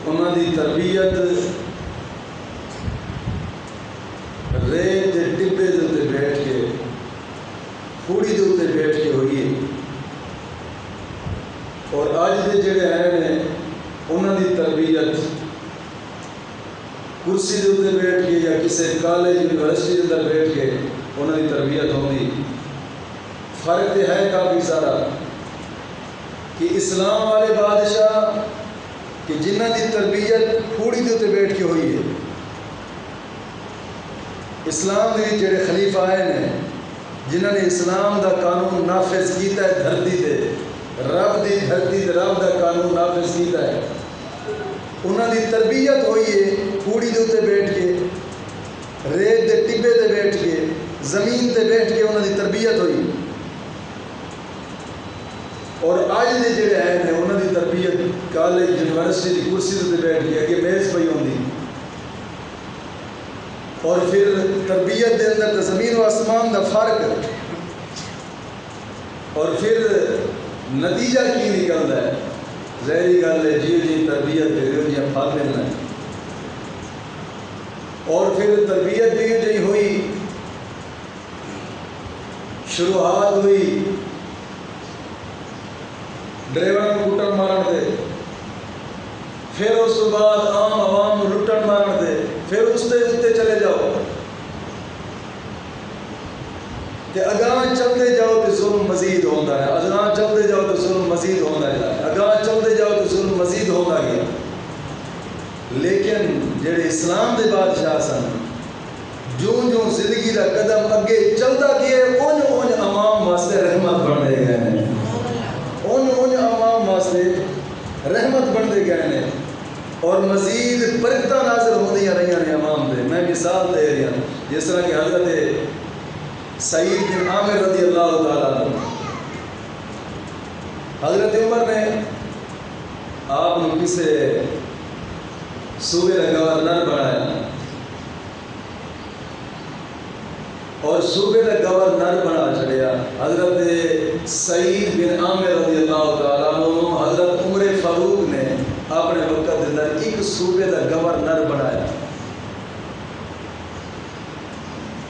انہوں دی تربیت ریت دے ٹبے دے اتنے بیٹھ کے کوڑی دے اتنے بیٹھ کے ہوئی ہے، اور آج دے جڑے ہیں انہوں دی تربیت کرسی دے اتنے بیٹھ کے یا کسی کالج یونیورسٹی کے اندر بیٹھ کے انہوں دی تربیت ہوگی۔ فرق تو ہے کافی سارا کہ اسلام والے بادشاہ کہ جنہ دی تربیت کوڑی دے اتنے بیٹھ کے ہوئی ہے، اسلام دے جڑے خلیفہ آئے ہیں جنہوں نے اسلام دا قانون نافذ کیتا ہے دھرتی تے، رب دی دھرتی تے رب دا قانون نافذ کیتا ہے، انہوں دی تربیت ہوئی ہے کوڑی دے اتنے بیٹھ کے، ریت دے ٹبے تے بیٹھ کے، زمین تے بیٹھ کے انہوں دی تربیت ہوئی۔ اور آج دے جڑے ہیں انہوں دی تربیت کالج یونیورسٹی کی کرسی تے بیٹھ کے اگے میز پئی ہوندی، اور پھر تربیت دے اندر زمین و آسمان دا فرق، اور پھر نتیجہ کی نکلتا ہے؟ ظاہری گل ہے جی جی تربیت دے رہے ہو جی پھل ملنا ہے، اور پھر تربیت بھی جی ہوئی، شروعات ہوئی ڈرائیور کو کٹن مارن دے، پھر اس کے بعد عام عوام لٹن مارن دے، پھر اس تے اتنے چلے جاؤ کہ اگاں چلتے جاؤ تو ظلم مزید ہوتا ہے، اگاں چلتے جاؤ تو ظلم مزید ہوتا ہے، اگاں چلتے جاؤ تو ظلم مزید ہوتا گیا۔ لیکن جڑے اسلام دے بادشاہ سن جو زندگی دا قدم اگے چلتا گیا ان عوام واسطے رحمت بنتے گئے ہیں، ان عوام واسطے رحمت بنتے گئے ہیں، اور مزید برکتاں نازل ہوندی رہی ہیں عوام دے۔ میں مثال دے رہا ہوں جس طرح کہ حضرت سعید بن عامر رضی اللہ تعالیٰ عنہ، حضرت عمر نے آپ نے کسے صوبے کا گورنر بنایا، اور صوبے کا گورنر بنا چڑیا حضرت سعید بن عامر رضی اللہ تعالیٰ عنہ، حضرت عمر فاروق نے اپنے وقت اندر ایک صوبے کا گورنر بنایا،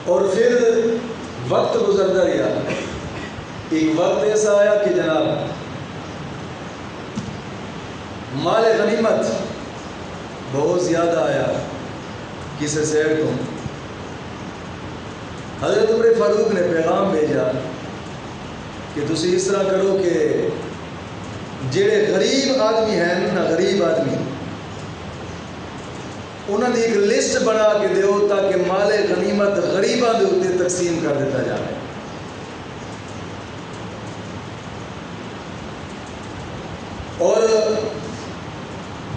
اور پھر وقت گزرتا رہا، ایک وقت ایسا آیا کہ جناب مال غنیمت بہت زیادہ آیا کسی شہر کو، حضرت عمر فاروق نے پیغام بھیجا کہ تسی اس طرح کرو کہ جڑے غریب آدمی ہیں نا، غریب آدمی انہوں نے ایک لسٹ بنا کے دیو تاکہ مال غنیمت غریباں دے اوپر تقسیم کر دیتا جائے۔ اور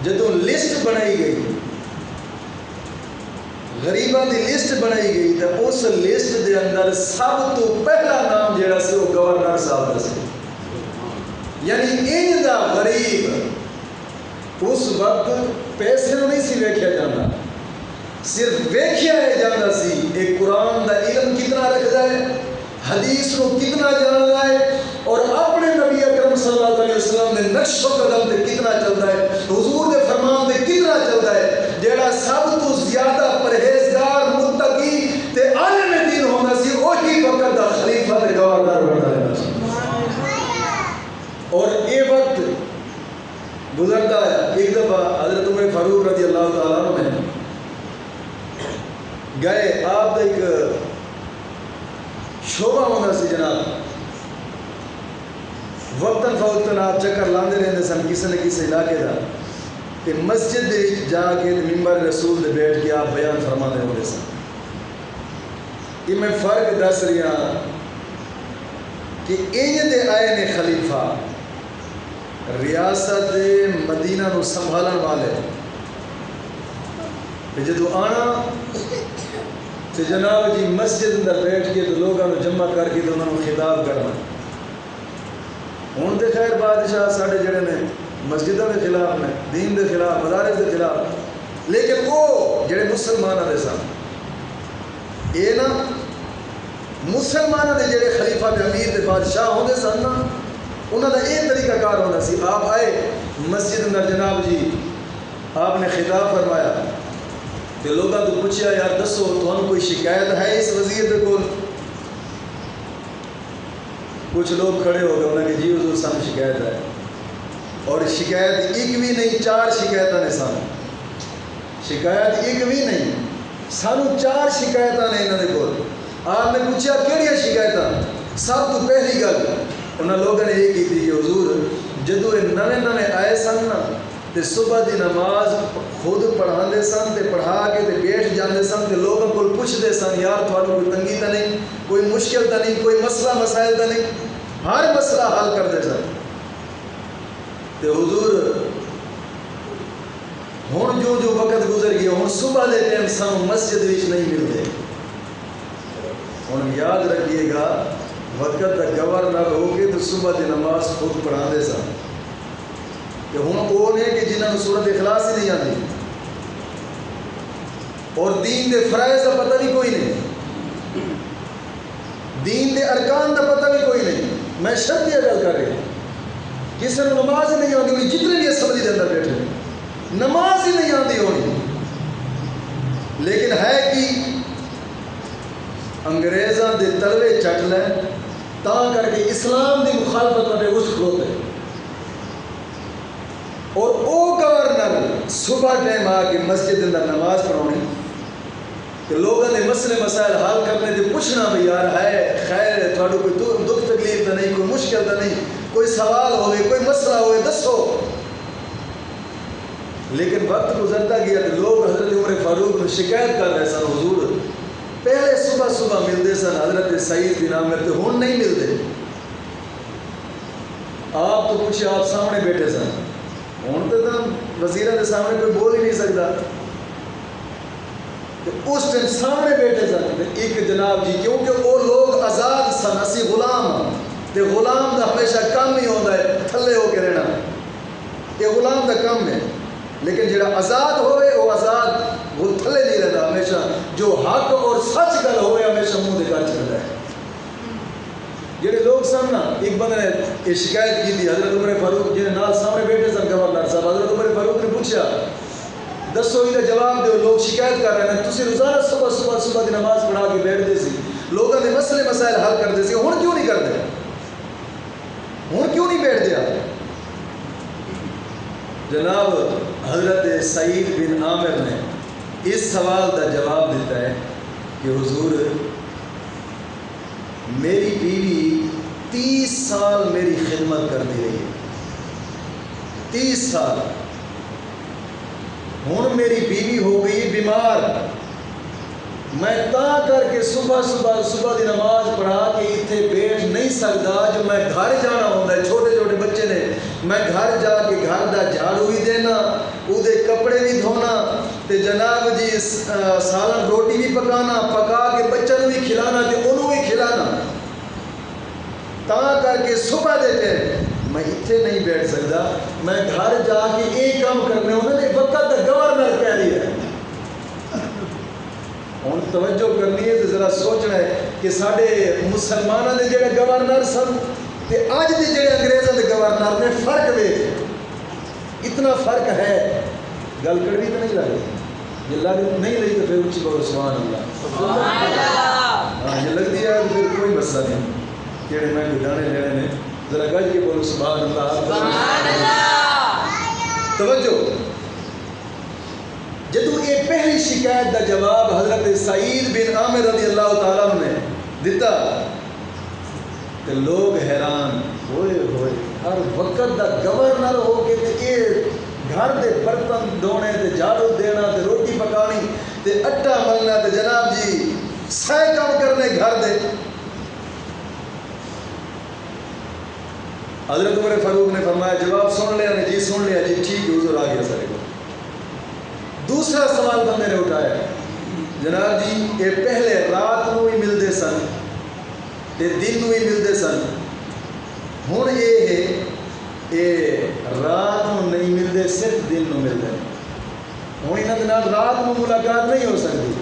جدوں لسٹ بنائی گئی، غریباں دی لسٹ بنائی گئی، تو اس لسٹ دے اندر سب تو پہلا نام جڑا سی وہ گورنر صاحب دا سی، یعنی ان دا غریب اس وقت پیسے نہیں سی ویکھیا جاتا، صرف ویکھیا جاتا سی ایک قرآن دا علم کتنا رکھتا ہے، حدیث کو کتنا جانتا ہے، اور اپنے نبی اکرم صلی اللہ علیہ وسلم نے نقش و قدم دے کتنا چلتا ہے، حضور دے فرمان دے کتنا چلتا ہے، جیڑا سب تو زیادہ پرہیزگار متقی تے عالم دین ہونا سی وہی وقت دا خلیفہ تے گورنر بنتا ہے۔ اور یہ وقت گزرتا ہے، ایک دفعہ حضرت عمر فاروق رضی اللہ تعالیٰ عنہ گئے، آپ دا ایک شعبہ ہونا سی جناب، وقتاً فوقتاً آپ چکر لاندے رہتے سن کسی نہ کسی علاقے دا، کہ مسجد دے جا کے ممبر رسول دے بیٹھ کے آپ بیان فرما دے ہوئے سن۔ یہ میں فرق دس رہا کہ انج دے آئے نے خلیفہ ریاست مدینہ نو سنبھالن والے، جدو آنا تو جناب جی مسجد اندر بیٹھ کے تو لوگوں کو جمع کر کے تو انہوں نے خطاب کرنا۔ ہوں تو خیر بادشاہ ساڑھے جڑے نے مسجدوں کے خلاف نے، دین کے خلاف، مدارس کے خلاف، لیکن وہ جڑے مسلمانوں کے سن یہ نا مسلمانوں کے جڑے خلیفہ کے امیر کے بادشاہ ہوتے سن نا، انہوں کا یہ طریقہ کار ہونا سی، آپ آئے مسجد اندر جناب جی آپ نے خطاب فرمایا کہ لوگوں کو پوچھا یار دسو تمہیں کوئی شکایت ہے اس وزیر کے کول؟ کچھ لوگ کھڑے ہو گئے انہوں نے کہ جی حضور سانو شکایت ہے، اور شکایت ایک بھی نہیں 4 شکایتیں نے سانو، شکایت ایک بھی نہیں سانو 4 شکایتیں نے انہوں نے کول۔ آپ نے پوچھا کیڑیاں شکایتیں؟ سب تو پہلی گل انہوں لوگوں نے یہ کی تھی کہ حضور جدو یہ نویں آئے سن نا تے صبح دی نماز خود پڑھا سن تے پڑھا کے تے بیٹھ جاندے سن تے لوگوں کو پوچھتے سن یار تھوڑا کوئی تنگی تو نہیں، کوئی مشکل تو نہیں، کوئی مسئلہ مسائل تو نہیں، ہر مسئلہ حل کرتے سن۔ تے حضور ہوں جو وقت گزر گیا ہوں صبح دے ٹائم سانو مسجد وچ نہیں ملتے۔ ہوں یاد رکھیے گا وقت کا گورنر ہو کے تو صبح دی نماز خود پڑھا دے سن، کہ ہوں وہ نے کہ جنہوں نے سورت اخلاص ہی نہیں آتی اور دین دے فرائض کا پتہ بھی کوئی نہیں، دین دے ارکان کا پتہ بھی کوئی نہیں۔ میں شرط یہ گل کر رہی ہوں کسی نے نماز ہی نہیں آتی ہونی، جتنے بھی اسمبلی کے اندر بیٹھے نماز ہی نہیں آتی ہونی، لیکن ہے کہ انگریزاں دے تلوے چٹ لیں تاں کر کے اسلام دی مخالفت میں اس کھلوتے، اور او گورنر صبح ٹائم آ کے مسجد اندر نماز پڑھانی کہ لوگوں نے مسئلے مسائل حل کرنے دے پوچھنا بھی یار ہے خیر ہے تھوڑا کوئی دکھ تکلیف تو نہیں، کوئی مشکل تو نہیں، کوئی سوال ہوئے کوئی مسئلہ ہوئے دسو۔ لیکن وقت گزرتا گیا تو لوگ حضرت عمر فاروق میں شکایت کر رہے سن حضور پہلے صبح ملتے سن حضرت سعید بن عامر تو ہوں نہیں ملتے، آپ تو کچھ آپ سامنے بیٹھے سن، ہوں تو وزیروں کے سامنے کوئی بول ہی نہیں سکتا، اس ٹائم سامنے بیٹھے سن ایک جناب جی، کیونکہ وہ لوگ آزاد سن، اسی غلام تے غلام دا ہمیشہ کام ہی ہوتا ہے تھلے ہو کے رہنا، یہ غلام دا کام ہے، لیکن جڑا آزاد ہوئے وہ آزاد وہ تھلے نہیں رہتا، ہمیشہ جو حق اور سچ گل ہوئے ہمیشہ منہ دکھا چلتا ہے۔ جڑے لوگ سن نا ایک بندے نے یہ شکایت کی تھی حضرت عمر فاروق جنہیں نال سامنے بیٹھے سن گورنر صاحب، حضرت عمر فاروق نے پوچھا دسو یہ جواب دو، لوگ شکایت کر رہے ہیں تسی روزانہ صبح دی نماز پڑھا کے بیٹھتے سی، لوگوں نے مسئلے مسائل حل کرتے سی، ہوں کیوں نہیں کرتے، ہوں کیوں نہیں بیٹھ دیا؟ جناب حضرت سعید بن عامر نے اس سوال کا جواب دیتا ہے کہ حضور میری بیوی 30 سال میری خدمت کرتی رہی ہے، 30 سال، ہوں میری بیوی ہو گئی بیمار، میں تا کر کے صبح دی نماز پڑھا کے اتنے بیٹھ نہیں سکتا، جو میں گھر جانا ہوتا ہے، چھوٹے چھوٹے بچے نے، میں گھر جا کے گھر دا جھاڑو بھی دینا، وہ کپڑے بھی دھونا، تے جناب جی سالن روٹی بھی پکانا، پکا کے بچوں بھی کھلانا تے انہوں بھی کھلانا، تا کر کے صبح دے ٹائم میں اتنے نہیں بیٹھ سکتا، میں گھر جا کے ایک کام کرنے انہوں نے وقت گورنر کہہ لیا ہے۔ ہوں توجہ کرنی ہے تو ذرا سوچنا ہے کہ سارے مسلمانوں کے جڑے گورنر سن تے اج دے جڑے انگریزوں کے گورنر نے فرق ویکھ، اتنا فرق ہے، گل کڑوی تو نہیں لگ رہی، یہ لگ نہیں رہی تو پھر اچھی بولو سبحان اللہ، ہاں یہ لگتی ہے تو پھر کوئی مسئلہ نہیں، جڑے میں کوئی دانے لینے نے ذرا گج کے بولو سبحان اللہ۔ توجہ، جدو یہ پہلی شکایت کا جواب حضرت سعید بن عامر رضی اللہ تعالیٰ نے دیتا تو لوگ حیران ہوئے ہوئے، ہر وقت دا گورنر ہو کے یہ گھر دے برتن دھونے تے جھاڑو دینا تے روٹی پکانی تے اٹا ملنا تے جناب جی سہ کام کرنے گھر دے۔ حضرت عمر فاروق نے فرمایا جواب سن لیا نے جی، سن لیا جی، ٹھیک ہے حضور آ گیا سارے کو۔ دوسرا سوال بندے نے اٹھایا جناب جی یہ پہلے رات نو ہی ملتے سن تے دن نو ہی ملتے سن، ہوں یہ ہے یہ رات نو نہیں ملتے صرف دن نو ملتے ہیں، ہوں یہاں کے رات نو ملاقات نہیں ہو سکتی،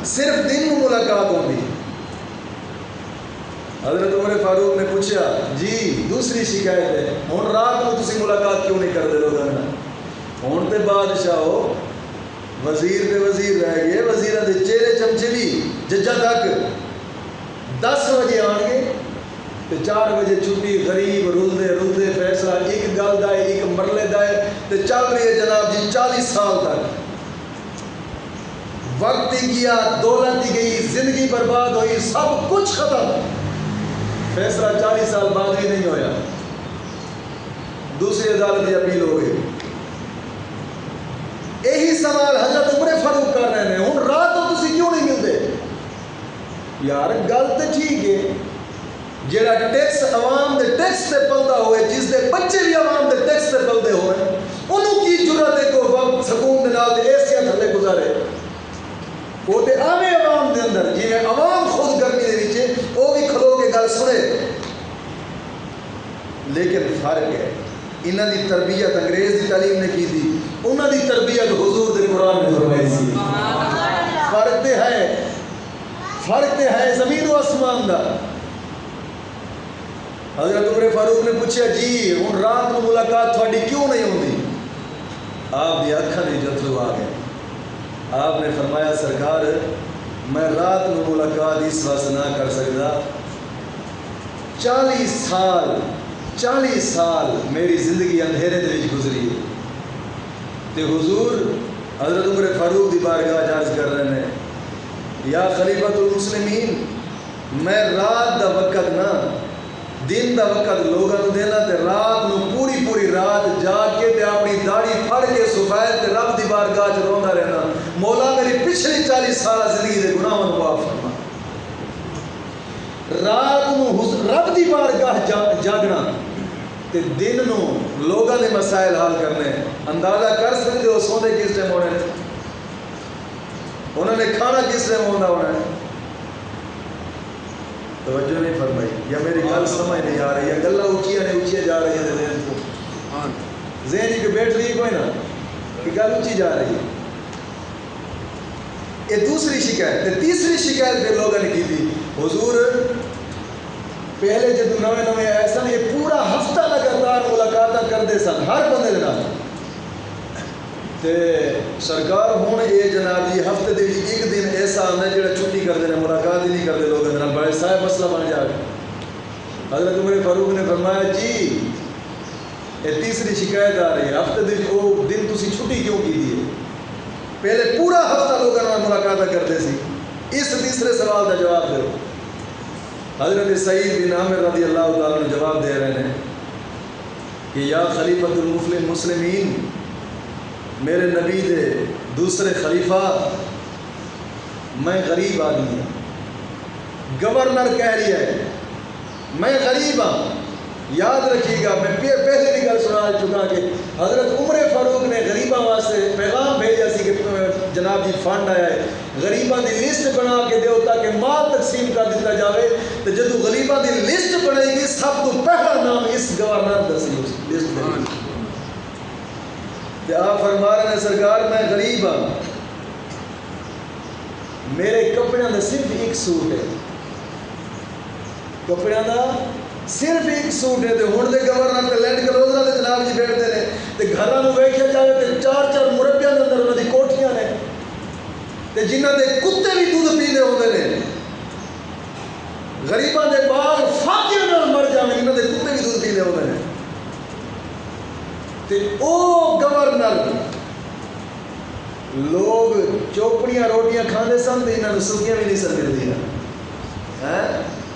صرف دن نو ملاقات ہوگی۔ حضرت عمر فاروق نے پوچھا جی دوسری شکایت ہے، ہوں رات کو تسی ملاقات کیوں نہیں کرتے لوگوں نے؟ ہوں ہوں تے بادشاہ ہو وزیر تے وزیر رہ گئے وزیرہ دے چہرے چمچے بھی ججا تک 10 بجے آن گے تے 4 بجے چھٹی غریب رلدے فیصلہ ایک گل دا ہے ایک مرلے دا ہے تے چل رہی ہے جناب جی 40 سال تک وقت ہی گیا دولت ہی گئی زندگی برباد ہوئی سب کچھ ختم فیصلہ 40 سال بعد بھی نہیں ہویا دوسری عدالت کی اپیل ہو گئی یہی سوال حضرت عمر فاروق کر رہے ہیں ہوں رات تو تسی کیوں نہیں ملتے یار گل تو ٹھیک ہے جیڑا ٹیکس عوام دے ٹیکس تے پلدا ہوئے جس دے بچے بھی عوام دے ٹیکس تے پلدے ہوئے انہوں کی جرات ہے کو وقت سکون دے نال تے ایسیاں تھلے گزارے وہ تے آوے عوام دے اندر جی میں عوام خود گرمی دے وچے وہ بھی کھلو کے گل سنے لیکن فرق ہے انہاں دی تربیت انگریز دی تعلیم نے کی تھی انہاں دی تربیت حضور دے قرآن نے فرمائی سی فرق تے ہے زمین و آسمان دا حضرت عمر فاروق نے پوچھا جی ہوں رات کو ملاقات تھوڑی کیوں نہیں ہوتی آپ دی اکھاں دے جتلو آ گئے آپ نے فرمایا سرکار میں رات کو ملاقات اس واسطے نہ کر سکتا 40 سال میری زندگی اندھیرے دے وچ گزری ہے تے حضور حضرت عمر فاروق دی بارگاہ عرض کر رہے ہیں یا خلیفۃ المسلمین میں رات دا وقت نہ دن دا وقت لوگوں کو دینا تے رات نو پوری رات جاگ کے تے اپنی داڑھی پھڑ کے سفید تے رب دی بارگاہ چ روندا رہنا مولا میری پچھلی 40 سالہ زندگی دے گناہاں نو معاف فرما رات نو رب دی بارگاہ جاگنا تے دن نو لوگوں دے مسائل حل کرنے اندازہ کر سکتے ہو سوندے کس ٹائم ہونے انہوں نے کھانا کس ٹائم ہونا ہے توجہ نہیں فرمائی یا میری گل سمجھ نہیں آ رہی ہے گلہ اونچیاں جا رہی ہیں ذہن کو ذہن کی بیٹھ رہی کوئی نہ کہ گل اونچی جا رہی ہے یہ دوسری شکایت تیسری شکایت پھر لوگوں نے کی تھی حضور پہلے جب نویں ایسا یہ پورا ہفتہ لگاتار ملاقات کرتے سن ہر بندے کے نام تے سرکار ہوں یہ جناب جی ہفتے دے ایک دن ایسا آتا ہے جڑا چھٹی کرتے ہیں ملاقات ہی نہیں کرتے لوگ بڑے صاحب مسئلہ بن جائے حضرت عمر فاروق نے فرمایا جی یہ تیسری شکایت آ رہی ہے ہفتے دے وہ دن تسی چھٹی کیوں کی دی ہے پہلے پورا ہفتہ لوگوں نے ملاقات کرتے سی اس تیسرے سوال کا جواب دو حضرت سعید بن عامر رضی اللہ تعالیٰ نے جواب دے رہے ہیں کہ یا خلیفۃ المسلمین میرے نبی دے دوسرے خلیفہ میں غریب آدمی ہوں گورنر کہہ رہی ہے میں غریب ہوں یاد رکھیے گا میں پہلے بھی گل سنا چکا کہ حضرت عمر فاروق نے غریباں واسطے پیغام بھیجا سی کہ جناب جی فنڈ آیا ہے غریباں دی لسٹ بنا کے دیو تاکہ مال تقسیم کر دیتا جاوے تو جدو غریباں دی لسٹ بنائی گی سب تو پہلا نام اس گورنر دسی اس لسٹ میں کہ آپ فرما رہے ہیں سرکار میں غریب ہوں میرے کپڑے دا صرف ایک سوٹ ہے کپڑے دا صرف ایک سوٹ ہے ہوں دے گورنر تے لینڈ کلوزر دے جناب جی بیٹھتے ہیں تے گھراں نوں ویکھیا جائے تے 4 مربیاں دے اندر انہاں دی کوٹھیاں نے تے جنہاں دے کتے بھی دودھ پیندے ہوندے نے غریباں دے بال فاقیاں نال مر جاویں انہاں دے کتے بھی دودھ پیندے ہوندے نے تے او گورنر لوگ چوپڑیاں روٹیاں کھاندے سن تے انہاں نوں سکیاں بھی نہیں سن ملدیاں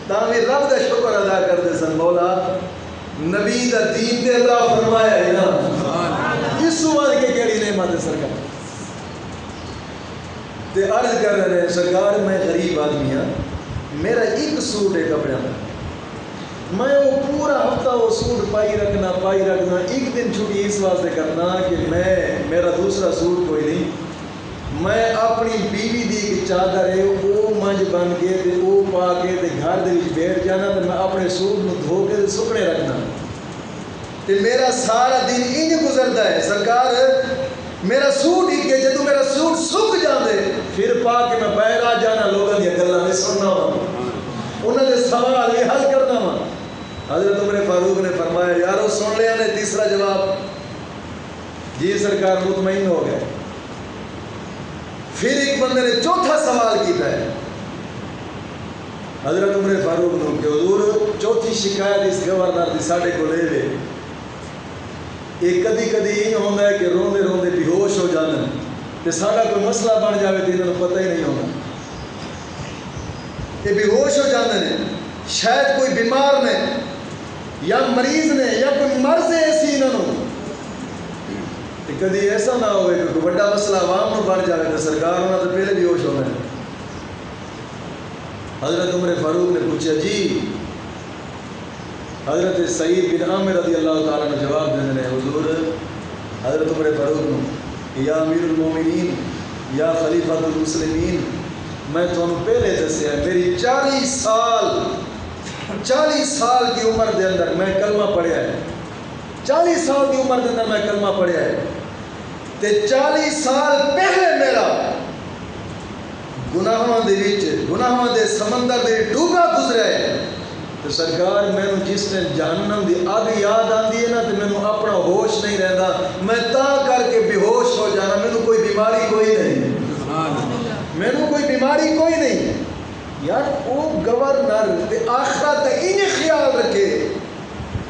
تاں رب کا شکر ادا کرتے سن مولا نبی دا دین تے اللہ فرمایا ہے نا اس وقت کے کیڑی نعمت ہے سرکار تے عرض کر رہے ہیں سرکار میں غریب آدمی ہوں میرا ایک سوٹ ہے کپڑے میں وہ پورا ہفتہ وہ سوٹ پائی رکھنا ایک دن چھٹی اس واسطے کرنا کہ میرا دوسرا سوٹ کوئی نہیں میں اپنی بیوی دی ایک چادر ہے وہ منج بن کے تے وہ پا کے تے گھر دے وچ بیٹھ جانا تے میں اپنے سوٹ نو دھو کے سکنے رکھنا تے میرا سارا دن انج گزرتا ہے سرکار میرا سوٹ ہی کہ جدوں میرا سوٹ سک جاندے پھر پا کے میں باہر آ جانا لوگوں دی گلاں نہیں سننا وا انہاں دے سوال یہ حل کرنا وا حضرت عمر فاروق نے فرمایا یارو سن لیا نے تیسرا جواب جی سرکار مطمئن ہو گئے. پھر ایک بندے نے چوتھا سوال کیتا ہے حضرت عمر فاروق نو کہ حضور چوتھی شکایت اس گورنر دی ساڈے کو لے لے. ایک کدی کدی یہ ہوتا ہے کہ روندے روندے بے ہوش ہو جانے تے ساڈا کوئی مسئلہ بن جاوے تے انہاں نوں پتہ ہی نہیں ہوتا. یہ بے ہوش ہو جاندے نے، شاید کوئی بیمار نے یا مریض نے یا کوئی مرض ہے ایسی انہاں نوں. کدی ایسا نہ ہوئے کہ کوئی بڑا مسئلہ عوام نو بن جائے تو سرکار ہونا تو پہلے بھی ہوش ہونا ہے. حضرت عمر فاروق نے پوچھا جی. حضرت سعید بن عامر رضی اللہ تعالیٰ نے جواب دینے لے حضور حضرت عمر فاروق نو یا امیر المومنین یا خلیفۃ المسلمین میں تھانوں پہلے دسیا میری 40 سال کی عمر دے اندر میں کلمہ پڑھیا ہے. 40 سال کی عمر دے اندر میں کلمہ پڑھیا ہے تے 40 سال پہلے میرا گناہاں دے سمندر دے ڈوبا گزرا ہے. تو سرکار میں جس نے جہنم دی آگ یاد آندی ہے نا تو میں اپنا ہوش نہیں رہتا. میں تا کر کے بے ہوش ہو جانا. میں کوئی بیماری کوئی نہیں. کوئی بیماری کوئی نہیں. یار وہ گورنر تے آخرت تے انہیں خیال رکھے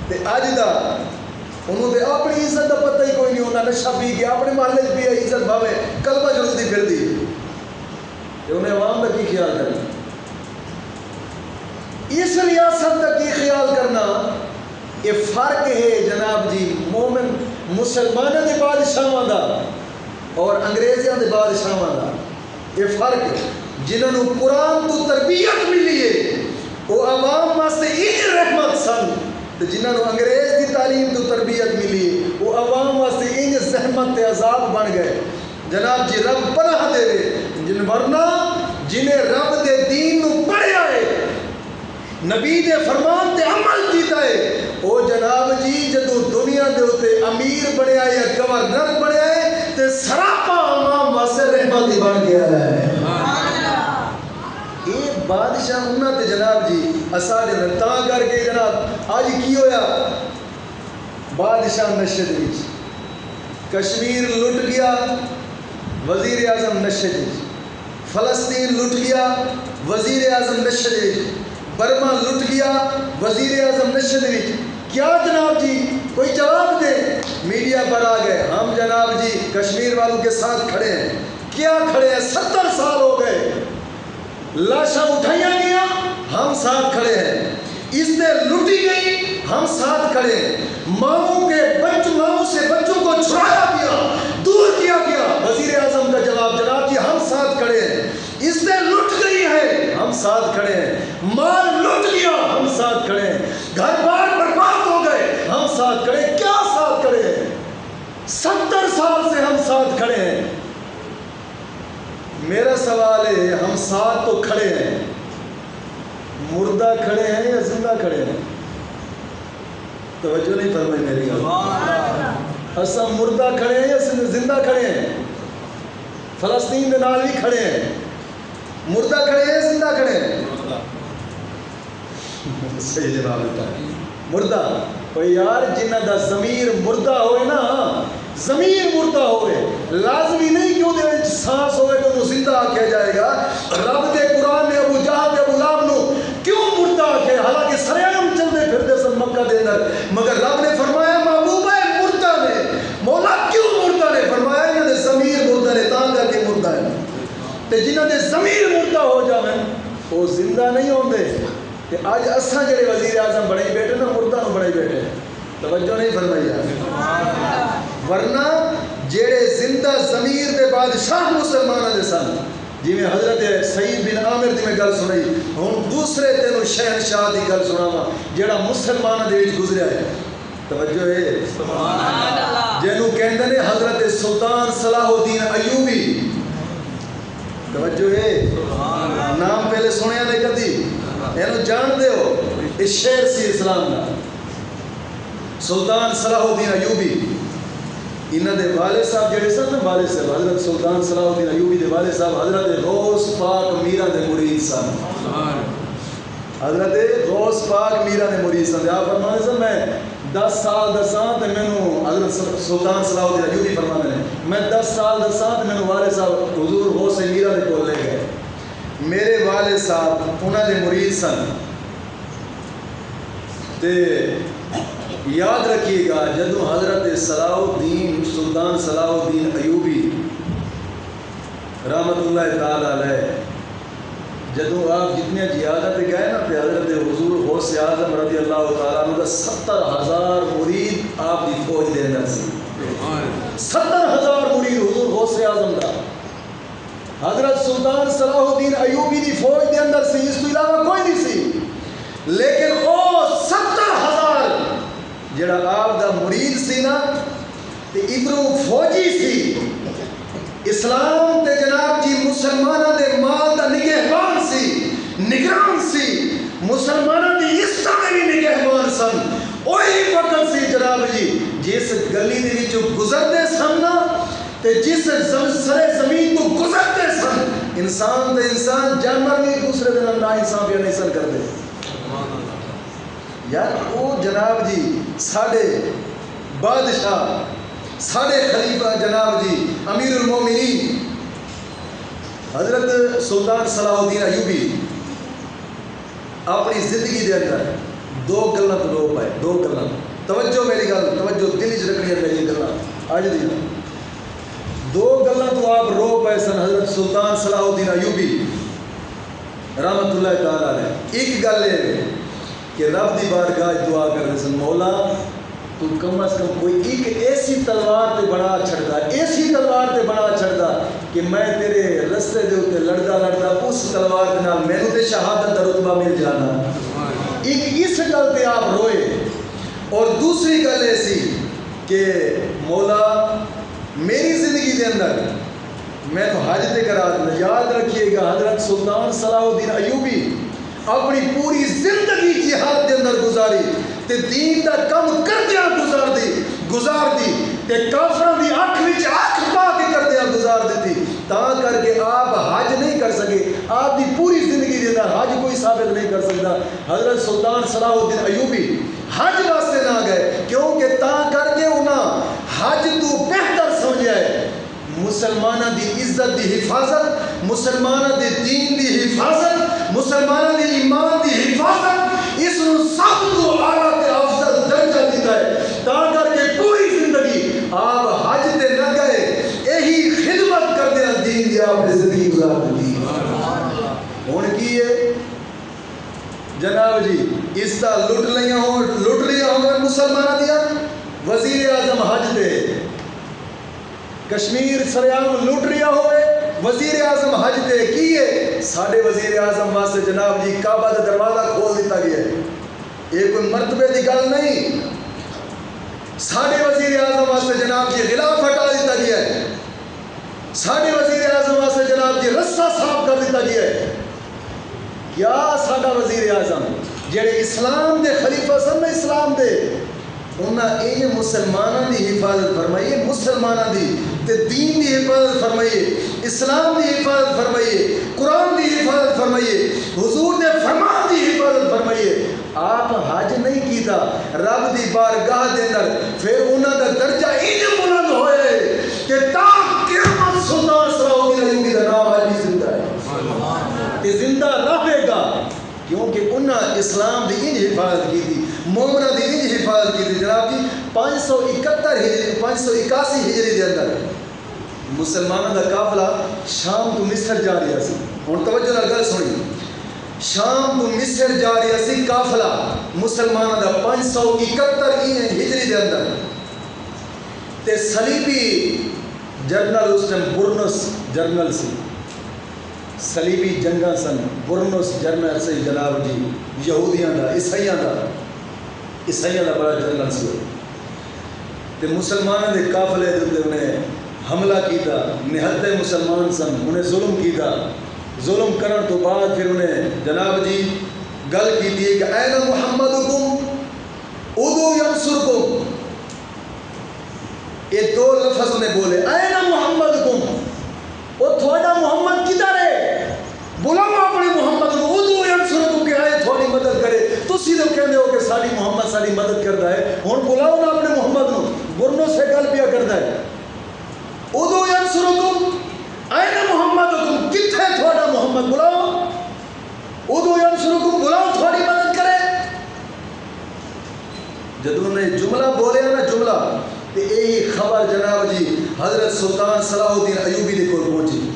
تے اج دا انہوں نے اپنی عزت کا پتہ ہی کوئی نہیں. انہوں نے نشہ پی کے اپنے محلے پی عزت بھاوے کلمہ جلدی پھر دی کہ انہیں عوام کا کی خیال کرنا. اس ریاست کا کی خیال کرنا یہ فرق ہے جناب جی مومن مسلمانوں کے بادشاہوں کا اور انگریزوں کے بادشاہوں کا. یہ فرق جنہوں قرآن تو تربیت ملی ہے وہ عوام واسطے یہ رحمت سن تو جنہوں انگریز کی تعلیم تو تربیت ملی وہ عوام واسطے ان زحمت تے عذاب بن گئے. جناب جی رب پناہ دے ورنہ جنہیں رب دے دین نو پڑھیا ہے نبی دے فرمان تے عمل کیتا ہے او جناب جی جدو دنیا دے ہوتے امیر بنیا یا گورنر بنیا ہے تے سراپا عوام واسطے رحمت بن گیا ہے. یہ بادشاہ انہاں تے جناب جی اساڈے نے تا کر کے جناب آج کی ہویا بادشاہ نشے دے وچ کشمیر لٹ گیا وزیر اعظم نشے دے وچ. فلسطین لٹ گیا وزیر اعظم نشے دے وچ. برما لٹ گیا وزیر اعظم نشے دے وچ. کیا جناب جی کوئی جواب دے. میڈیا پر آ گئے ہم جناب جی کشمیر والوں کے ساتھ کھڑے ہیں. کیا کھڑے ہیں 70 سال ہو گئے لاشاں اٹھائیاں گیا ہم ساتھ کھڑے ہیں. اس نے لٹی گئی ہم ساتھ کھڑے ہیں. ماؤں سے بچوں کو چھڑایا گیا دور کیا گیا. وزیر اعظم کا جواب جناب جی ہم ساتھ کھڑے ہیں. اس نے لٹ گئی ہے ہم ساتھ کھڑے ہیں. مال لٹ گیا ہم ساتھ کھڑے ہیں. گھر بار برباد ہو گئے ہم ساتھ کھڑے ہیں. کیا ساتھ کھڑے ہیں 70 سال سے ہم ساتھ کھڑے ہیں. میرا سوال ہے ہم ساتھ تو کھڑے ہیں مردہ کھڑے ہیں یا زندہ کھڑے ہیں؟ توجہ نہیں فرمائی میری گل. اساں مردہ کھڑے ہیں یا زندہ کھڑے ہیں؟ فلسطین دے نال بھی کھڑے ہیں. مردہ کھڑے ہیں زندہ کھڑے ہیں؟ صحیح جواب دیتا ہے مردہ. کوئی یار جنہ دا ضمیر مردہ ہوئے نا ضمیر مردہ ہوئے لازمی نہیں کہ وہ سانس ہوئے تو وہ زندہ آکھیا جائے گا. رب دے قرآن نے ابو جہل ابو لہب نو کیوں مردہ آکھے حالانکہ سرعام چلتے پھرتے سن مکہ دے اندر مگر رب نے فرمایا محبوب ہے مردہ نے. مولا کیوں مردہ نے فرمایا انہوں نے ضمیر مردہ نے تاں کر کے مردہ ہے. تے جنہوں نے ضمیر مردہ ہو جاویں وہ زندہ نہیں ہوندے. تے اج اساں جڑے وزیر اعظم بنے بیٹھے نا مردہ نو بنے بیٹھے. توجہ نہیں فرمائی ہے. ورنہ جڑے زندہ ضمیر دے بادشاہ مسلمانوں دے سن جی میں حضرت سعید بن عامر دی میں گل سنائی ہوں دوسرے تینوں شہنشاہ دی گل سناواں جڑا مسلمانوں دے وچ گزریا ہے. توجہ ہے سبحان اللہ جنوں کہندے نے حضرت سلطان صلاح الدین ایوبی. توجہ ہے سبحان اللہ نام پہلے سنیا نہیں کدی اینو جان دے ہو. اس شہر سی اسلام دا سلطان صلاح الدین ایوبی. انہاں دے والد صاحب جڑے سن نا والد صاحب حضرت سلطان صلاح الدین ایوبی دے والد صاحب حضرت غوث پاک میرا دے مرید سن. حضرت غوث پاک میرا دے مرید سن. آپ فرمانے سن میں 10 سال دساں تے مینوں حضرت سلطان صلاح الدین ایوبی فرماندے نے میں 10 سال دساں تے مینوں والد صاحب حضور غوث میرا دے کول لے گئے. میرے والد صاحب انہاں دے مرید سن تے یاد رکھیے گا جدوں حضرت صلاح الدین سلطان صلاح الدین ایوبی رحمت اللہ تعالی علیہ جدوں آپ جتنے جہادت گئے نا تے حضرت حضور غوث اعظم رضی اللہ تعالیٰ عنہ دا 70,000 مرید آپ دی فوج دے اندر سی. 70,000 مرید حضور غوث اعظم دا حضرت سلطان صلاح الدین ایوبی دی فوج دے اندر سی. اس تو علاوہ کوئی نہیں سی. لیکن او 70,000 جڑا آپ دا مرید سی نا تے ادھروں فوجی سی اسلام تے جناب جی مسلمانہ دے مال دا نگہبان سی نگران سی مسلمانہ دی عزت دے بھی نگہبان سن. وہی وقت سی جناب جی جس گلی دے وچوں گزرتے سن نا تے جس سرے زمین تو گزرتے سن انسان تے انسان جانور بھی دوسرے دن نا انصافیاں نہیں سن کرتے. یار وہ جناب جی ساڑھے بادشاہ ساڑھے خلیفہ جناب جی امیر المومنین حضرت سلطان صلاح الدین ایوبی اپنی زندگی دے اندر 2 گلاں تو لو پائے. 2 گلاں توجہ میری گل توجہ دل وچ رکھنی ہے میری گلاں اج دی 2 گلاں تو آپ رو پائے سن حضرت سلطان صلاح الدین ایوبی رحمت اللہ تعالی علیہ. ایک گل ہے کہ رب دی بارگاہ دعا کرتے سن مولا تو کم از کم کوئی ایک ایسی تلوار تے بنا چھڑدا ایسی تلوار تے بنا چھڑدا کہ میں تیرے رستے دے اوتے لڑدا لڑدا اس تلوار دے نال مینوں تے شہادت دا رتبہ مل جانا. ایک اس گل تے آپ روئے. اور دوسری گل ایسی کہ مولا میری زندگی دے اندر میں تو حج تے کرا دینا. یاد رکھیے گا حضرت سلطان صلاح الدین ایوبی اپنی پوری زندگی جہاد دے اندر گزاری تے دین دا کم کردیاں گزار دی تے کافراں دی اکھ وچ اکھ پا کے کردیاں گزار دیتی. تاں کر کے آپ حج نہیں کر سکے. آپ دی پوری زندگی دے اندر حج کوئی ثابت نہیں کر سکتا. حضرت سلطان صلاح الدین ایوبی حج واسطے نہ گئے کیونکہ تاں کر کے انہاں حج تو بہتر سمجھا ہے مسلمانہ دی عزت دی حفاظت مسلمانہ دی دین دی حفاظت مسلمانہ دی ایمان دی حفاظت اس نو سب کو اعلیٰ تے افضل درجہ دیتا ہے. تاں کر کے پوری زندگی آپ حج تے نہ گئے یہی خدمت کرتے ہیں دین دی آپ نے زندگی گزار دی. ہن کی ہے جناب جی اس تا لٹ لیا ہو مسلمانہ دیا وزیر اعظم حج تے کشمیر سریام لٹ رہا ہوئے وزیر اعظم حج تے کیے ساڑھے وزیر اعظم واسطے جناب جی کعبہ دا دروازہ کھول دیتا گیا ہے. یہ کوئی مرتبے دی گل نہیں. ساڑھے وزیر اعظم واسطے جناب جی غلاف ہٹا دیتا گیا ہے. ساڑھے وزیر اعظم واسطے جناب جی رسہ صاف کر دیتا گیا ہے. کیا ساڑھا وزیر اعظم جڑے اسلام دے خلیفہ سن اسلام دے انہاں یہ مسلمانہ دی حفاظت فرمائیے مسلمانہ دی تے دین دی حفاظت فرمائیے اسلام دی حفاظت فرمائیے قرآن دی حفاظت فرمائیے حضور دے فرمان دی حفاظت فرمائیے. آپ حج نہیں کیتا رب دی بارگاہ دے اندر پھر انہاں دا درجہ انج بلند ہوئے کہ تا قیامت سلطان صلاح الدین ایوبی دا نام آج بھی زندہ ہے تے زندہ رہے گا کیونکہ انہاں اسلام دی انج حفاظت کی تھی مومنہ دی انج حفاظت کی تھی. جناب جی 581 ہجری دے اندر مسلمانوں دا قافلہ شام تو مصر جا رہا سی. ہن توجہ نال گل سنی. شام تو مصر جا رہا سی قافلہ مسلمانوں دا 571 ہجری دے اندر تے صلیبی جنرل اس ٹائم برنس جنرل سی صلیبی جنگاں سن برنس جنرل سی جناب جی یہودیاں دا عیسائیاں دا بڑا جنرل سی تے مسلمانوں دے قافلے دے انہیں حملہ کیتا. نہتے مسلمان سن انہیں ظلم کیتا. ظلم کرن تو بعد پھر انہیں جناب جی گل کیتی ہے کہ این محمدکم ادو ینصرکم. یہ 2 لفظ انہیں بولے این محمدکم وہ تھوڑا محمد کدھر ہے بلاؤ اپنے محمد کو ادو ینصرکم کہ آئے تھوڑی مدد کرے. تسی تو کہنے ہو کہ ساری محمد ساری مدد کرتا ہے، ہوں بلاؤ نا اپنے محمد نو، برنوں سے گل پیا کرتا ہے. ادو ینصرکم این محمدکم، کتھے تھوڑا محمد، بلاؤ. ادو ینصرکم، بلاؤ تھوڑی مدد کرے. جدوں نے جملہ بولیا نا جملہ، تے یہی خبر جناب جی حضرت سلطان صلاح الدین ایوبی دے کول پہنچی.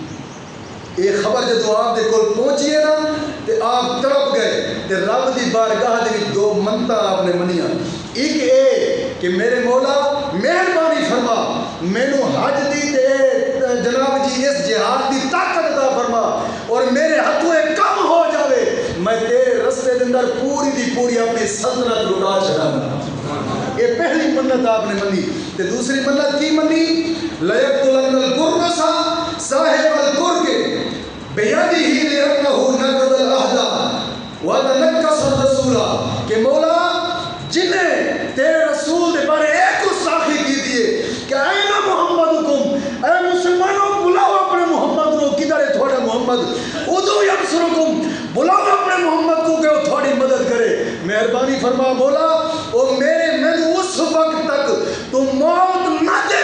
یہ خبر جدو آپ دے کول پہنچی ہے نا تے آپ تڑپ گئے تے رب دی بارگاہ دے وچ دو منتا آپ نے منیاں. ایک اے کہ میرے مولا مہربانی فرما مینوں حج دی تے جناب جی اس جہاد دی طاقت عطا فرما اور میرے ہاتھوں ایک کم ہو جاوے، میں تیرے رستے دے اندر پوری دی پوری اپنی سلطنت لٹا چھڑاں. یہ پہلی منت آپ نے منی. تے دوسری منت کی منی؟ لیقتلن القرنس صاحب القرن بیدہ لأنہ نقض العہد وتنکس الرسول، کہ مولا جنہیں تیرے رسول دے بارے ایک گستاخی کی دیے کہ این محمدکم، اے مسلمانوں بلاؤ اپنے محمد کو، کدھر ہے تھوڑا محمد؟ ادو ینصرکم، بلاؤ اپنے محمد کو کہ وہ تھوڑی مدد کرے. مہربانی فرما مولا او میرے میں اس وقت تک تو موت نہ دے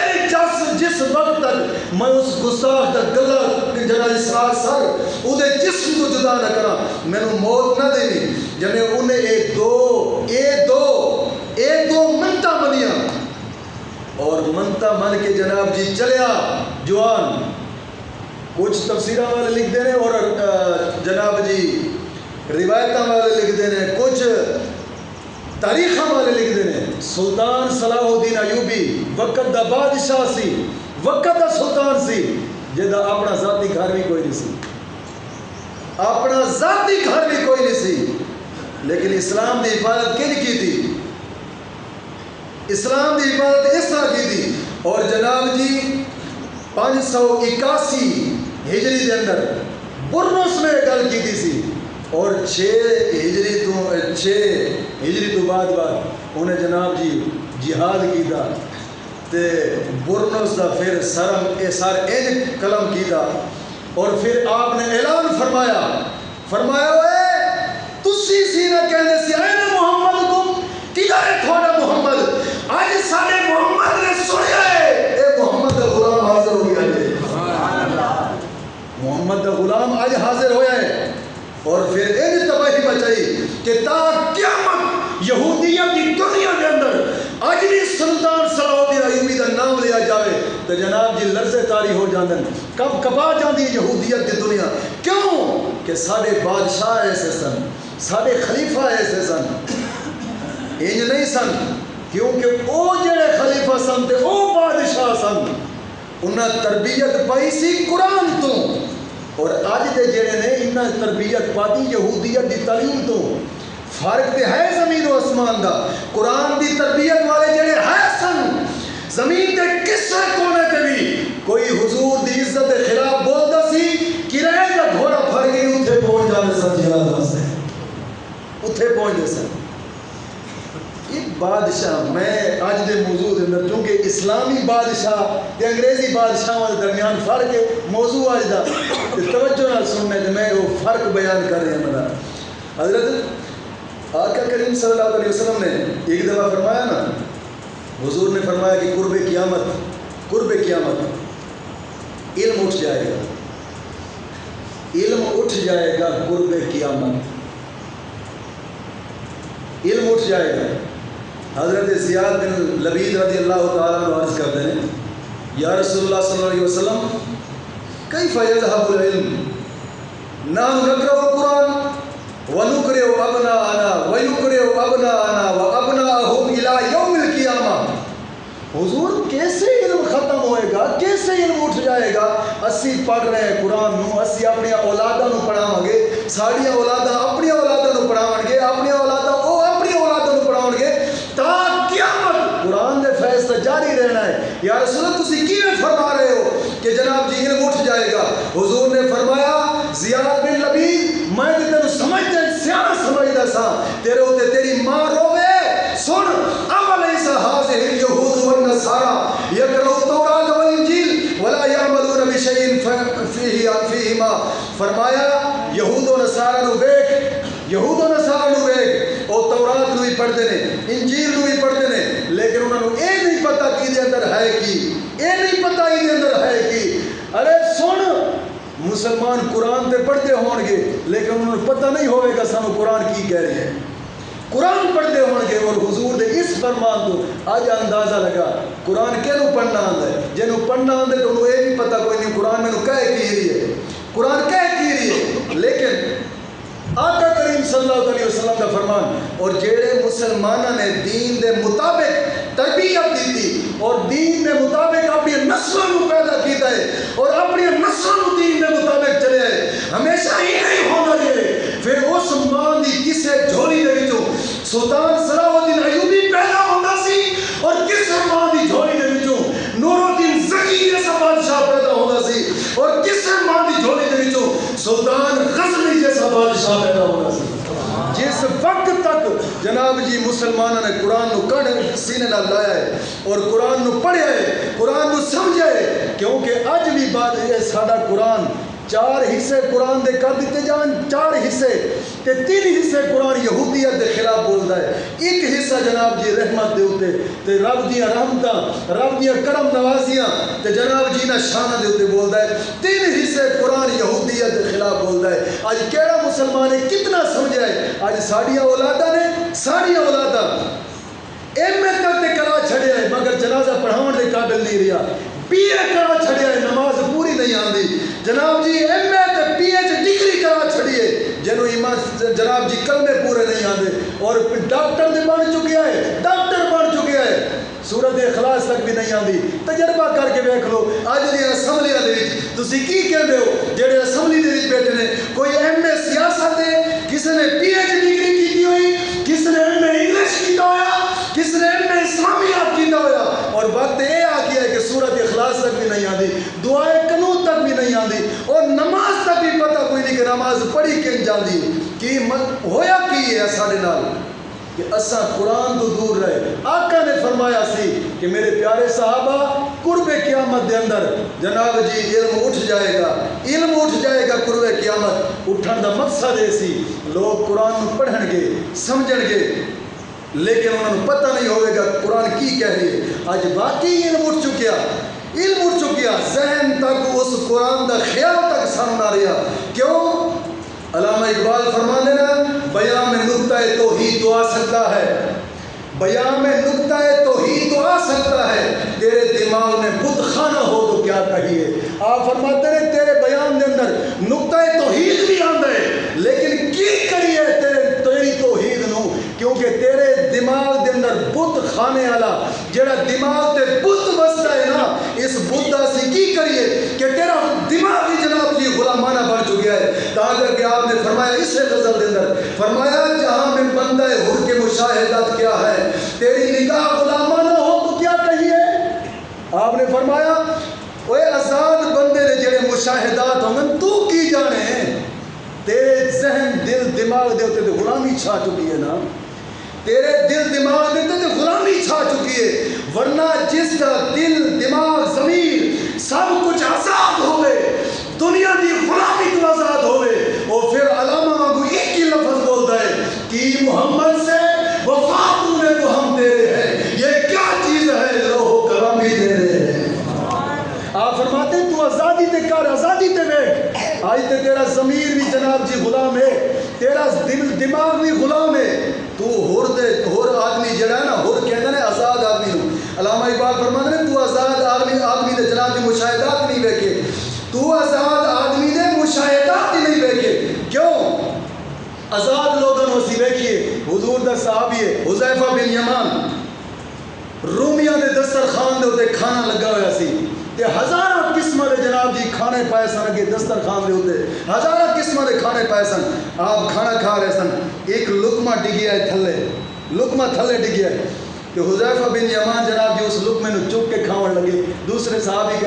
جس وقت تک میں اس گستاخ دا گلا جنا اسرار سر او دے جسم کو جدا نہ کرا، میں نے موت نہ دینی. جنے انہیں ایک دو منتا منیاں اور منتا من کے جناب جی چلیا جوان. کچھ تفسیرہ والے لکھ دینے اور جناب جی روایتہ والے لکھ دینے، کچھ تاریخہ والے لکھ دینے. سلطان صلاح الدین ایوبی وقت دا بادشاہ سی، وقت دا سلطان سی، جدا اپنا ذاتی گھر بھی کوئی نہیں سی، اپنا ذاتی گھر بھی کوئی نہیں سی، لیکن اسلام دی حفاظت کن کی تھی؟ اسلام دی حفاظت اس طرح کی تھی. اور جناب جی 581 ہجری دے اندر برنس میں گل کی تھی سی، اور 6 ہجری تو بعد انہیں جناب جی جہاد کیتا تے برنس دا پھر سر اینج قلم کیتا. اور پھر آپ نے اعلان فرمایا اے تسی سی نہ کہنے سی این محمد کم، کدھر ہے تھوڑا محمد؟ آج سارے محمد نے سنیا ہے، اے محمد دا غلام حاضر ہو گیا ہے، محمد دا غلام آج حاضر ہویا ہے. اور پھر این تباہی بچائی کہ تا قیامت یہودیت کی دنیا کے اندر آج بھی سلطان صلاح الدین ایوبی دا نام لیا جاوے تو جناب جی لرزے تاری ہو جاندن، کب کبا جاندی یہودیت کی دنیا. کیوں کہ سارے بادشاہ ایسے سن، سارے خلیفہ ایسے سن، انج نہیں سن، کیونکہ او جڑے خلیفہ سن تے او بادشاہ سن، انہاں تربیت پائی سی قرآن تو. اور آج دے جڑے نے انہاں تربیت پاتی یہودیت دی تعلیم تو. فرق تے ہے زمین و آسمان دا. قرآن دی تربیت والے جڑے ہے سن زمین دے کسے کونے تے بھی کوئی حضور دی عزت دے خلاف بولدا سی، کرائے دا گھوڑا پھڑ کے اتھے پہنچ جاندے سن، جہاد واسطے اتھے پہنچ دے سن. ایک بادشاہ میں آج دے موضوع دے اندر چونکہ اسلامی بادشاہ تے انگریزی بادشاہ والے درمیان فرق ہے، موضوع آج دا توجہ نال سننے تے میں وہ فرق بیان کر رہے ہیں. میرا حضرت آقا کریم صلی اللہ علیہ وسلم نے ایک دفعہ فرمایا نا، حضور نے فرمایا کہ قرب قیامت علم اٹھ جائے گا، علم اٹھ جائے گا، قرب قیامت علم اٹھ جائے گا. حضرت زیاد بن لبید رضی اللہ تعالیٰ عنہ عرض کرتے ہیں یا رسول اللہ صلی اللہ علیہ وسلم کیف یذهب العلم نحن نقرأ القرآن ونقرأ ابناءنا ويقرأ ابناءنا وابناءهم الى یوم القیامہ. حضور کیسے علم ختم ہوئے گا، کیسے علم اٹھ جائے گا؟ اسی پڑھ رہے ہیں قرآن نو، اسی اپنی اولاداں نو پڑھاواں گے، ساڑیاں اولاداں اپنی اولاداں نو پڑھاون گے، اپنی اولاداں او اپنی اولاداں نو پڑھاون گے تا قیامت قرآن دے فیض تے جاری رہنا ہے. یا رسول اللہ تسی کیویں فرما رہے ہو کہ جناب جی علم اٹھ جائے گا؟ حضور نے فرمایا زیاد بن لبید میں تے تینوں سمجھدا سیاح سمجھدا سا، تیرے اوتے تیری ماں روے. سن اَوَلَيْسَ هَٰذِهِ الْيَهُودُ وَالنَّصَارَىٰ يَقْرَءُونَ التَّوْرَاةَ وَالْإِنجِيلَ وَلَا يَعْمَلُونَ بِشَيْءٍ فِيهِمَا. فرمایا یہود و نصارہ نو ویکھ، یہود و نصارہ نو ویکھ، او تورات نو انجیل نو بھی پڑھتے ہیں لیکن انہوں نے یہ نہیں پتا کہ اندر ہے کی، یہ نہیں پتا یہ اندر ہے کی۔ ارے سن، مسلمان قرآن تے پڑھتے ہون گے لیکن انہوں نے پتہ نہیں ہوئے گا سانو قرآن کی کہہ رہے ہیں۔ قرآن پڑھتے ہون گے اور حضور دے اس فرمان تو آج اندازہ لگا قرآن کینوں پڑھنا آندا ہے، جنوں پڑھنا آندا ہے تو انہوں یہ بھی پتہ کوئی نہیں قرآن میں نو کہے کی رہی ہے، قرآن کہے کی رہی ہے۔ لیکن آقا کریم صلی اللہ علیہ وسلم کا فرمان، اور جیڑے مسلمانہ نے دین دے مطابق تربیت دی تھی اور دین دے مطابق اپنی نسلوں کو پیدا کیتا ہے اور اپنی نسلوں کو دین دے مطابق چلے ہے، ہمیشہ ہی نہیں ہونا چاہیے۔ پھر اس ماں دی کسے جھولی دے وچوں سلطان صلاح الدین ایوبی پیدا ہوتا سی اور کسے ماں دی جھولی دے وچوں نور الدین زکی جیسا بادشاہ پیدا ہوتا سی اور کسے ماں دی جھولی دے وچوں سلطان غزنی جیسا بادشاہ پیدا ہوتا سی۔ جس وقت تک جناب جی مسلمانوں نے قرآن نو کڑ سینے نہ لایا ہے اور قرآن نو پڑھیا ہے، قرآن نو سمجھا ہے، کیونکہ اج بھی بات ہے ساڈا قرآن 4 حصے قرآن دے کر دیتے جان، 4 حصے تے 3 حصے قرآن یہودیت دے خلاف بولدا ہے، ایک حصہ جناب جی رحمت دے اوتے تے رب دیاں رحمتاں، رب دیاں کرم نوازیاں تے جناب جی نا شانہ دے اوتے بولدا ہے، 3 حصے قرآن یہودیت دے خلاف بولدا ہے۔ اج کیڑا مسلمان ہے کتنا سمجھا ہے؟ اج ساڈیاں اولاداں نے، ساڈیاں اولاداں ایم اے تک تے کرا چھڑیا ہے مگر جنازہ پڑھاون دے قابل نہیں رہیا، پی اے کرا چھڑیا ہے نماز پوری نہیں آندی، جناب جی ایم اے تے پی ایچ ڈگری کرا چھڑیے جنہوں ایمان جناب جی کلمے پورے نہیں آندے اور ڈاکٹر دے بن چکیا ہے، ڈاکٹر بن چکیا ہے، سورت اخلاص تک بھی نہیں آندی۔ تجربہ کر کے دیکھ لو اج دی اسمبلیاں دے وچ تسی کی کہندے ہو جڑے اسمبلی دے وچ بیٹھے نے، کوئی ایم اے سیاست ہے، کسی نے پی ایچ ڈگری کیتی ہوئی، کسی نے ایم اے انگلش کیتا ہویا، کسی نے ایم اے اسلامیات کیتا ہویا، اور وقت یہ آ گیا ہے کہ سورت اخلاص تک بھی نہیں آندی، دعائے قنوت تک بھی نہیں آندی اور نماز تک بھی پتہ کوئی نہیں کہ نماز پڑھی کن جاندی کی ہویا کی ہے ساڈے نال کہ اساں قرآن تو دور رہے۔ آقا نے فرمایا سی کہ میرے پیارے صحابہ قرب قیامت دے اندر جناب جی علم اٹھ جائے گا، علم اٹھ جائے گا قرب قیامت اٹھن دا مقصد ہے سی لوگ قرآن پڑھن گے سمجھن گے لیکن انہوں نے پتہ نہیں ہوئے گا قرآن کی کہہ رہی ہے۔ آج باقی علم اٹھ چکیا، علم اٹھ چکیا، ذہن تک اس قرآن دا خیال تک سامنے نہ رہا۔ کیوں؟ علامہ اقبال فرمانے نا بیان میں نقطہ توحید تو آ سکتا ہے، بیان میں نقطہ توحید تو آ سکتا ہے، تیرے دماغ میں بت خانہ ہو تو کیا کہیے۔ آپ فرماتے ہیں تیرے بیان دے اندر نقطہ توحید بھی آندا ہے لیکن کی کریے تیری توحید نو، کیونکہ تیرے دماغ دے اندر بت خانے والا جڑا دماغ تے بت بستا ہے نا، اس بت دا سی کی کریے کہ تیرا دماغ ہی جناب جی غلامانہ بن چکیا ہے۔ تاکہ کہ آپ نے فرمایا اس غزل دے اندر فرمایا جہاں میں بندہ حر کے مشاہدات کیا ہے، تیری نگاہ غلامانہ ہو تو کیا کہیے۔ آپ نے فرمایا اوے آزاد بندے نے جڑے مشاہدات ہوں تو کی جانے، تیرے ذہن دل دماغ دے ہوتے غلامی چھا چکی ہے نا، تیرے دل دماغ دے تے غلامی چھا چکی ہے، ورنہ جس کا دل دماغ ضمیر سب کچھ آزاد ہوئے، دنیا دی غلامی تو آزاد ہوئے، اور پھر علامہ مانگو ایک ہی لفظ بولتا ہے کہ محمد سے وفا نے تو ہم تیرے ہیں، یہ کیا چیز ہے لوہ کرم بھی دے رہے ہیں۔ آپ فرماتے ہیں تو آزادی تے کر، آزادی تے بیٹھ، آج تے تیرا ضمیر بھی جناب جی غلام ہے، تیرا دماغ بھی غلام ہے، تو ہور آدمی جڑا ہے نا، ہور کہنا ہے آزاد آدمی نو، علامہ اقبال فرماتے ہیں تو آزاد آدمی دے جناب جی مشاہدات نہیں دیکھے، تو آزاد آدمی دے مشاہدات ہی نہیں دیکھے۔ کیوں؟ آزاد لوگوں نے اسی دیکھیے حضور دا صحابی ہے حذیفہ بن یمان، رومیاں دے دسترخوان دے ہوتے کھانا لگا ہوا سی تے ہزارہ قسمہ دے جناب جی کھانے پائے سن، اگے دسترخوان دے ہوتے ہزارہ قسمہ دے کھانے پائے سن، آپ کھانا کھا رہے سن، ایک لقمہ ڈگیا ہے تھلے، لقمہ تھلے ڈگیا ہے، کہ حذیفہ بن یمان جناب جی اس لقمے نو چک کے کھاون لگے، دوسرے صحابی